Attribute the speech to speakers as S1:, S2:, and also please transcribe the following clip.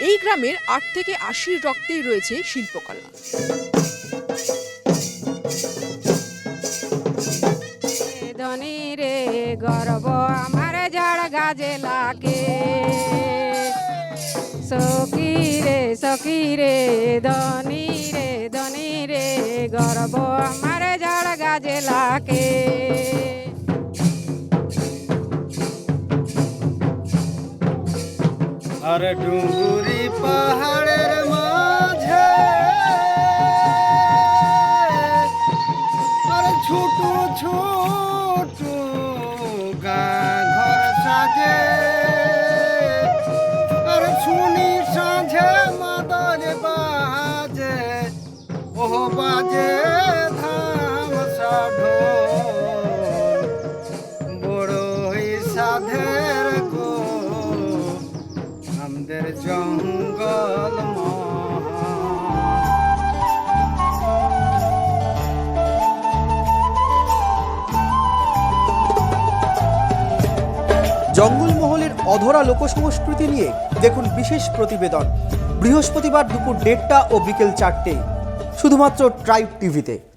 S1: এই গ্রামের ৮ থেকে ৮০ রক্তেই রয়েছে শিল্পকলা।
S2: ধনী রে গর্ব আমার ঝাড় গাছে লাগে, সখী রে ধনী রে গর্ব আমার ঝাড় গাছে লাগে।
S3: আর ডুঙ্গুরি পাহাড়ের মাঝে আর ছোট ছোট ঘর সাজে আর শুনি সাঁঝে মাদল বাজে ও বাজে ধাম সাধো বড়ই সাধের গো আমাদের জঙ্গল
S4: জঙ্গলমহলের অধরা লোকসংস্কৃতি নিয়ে দেখুন বিশেষ প্রতিবেদন বৃহস্পতিবার দুপুর ১:৩০ ও বিকেল ৪টে শুধুমাত্র ট্রাইব টিভিতে।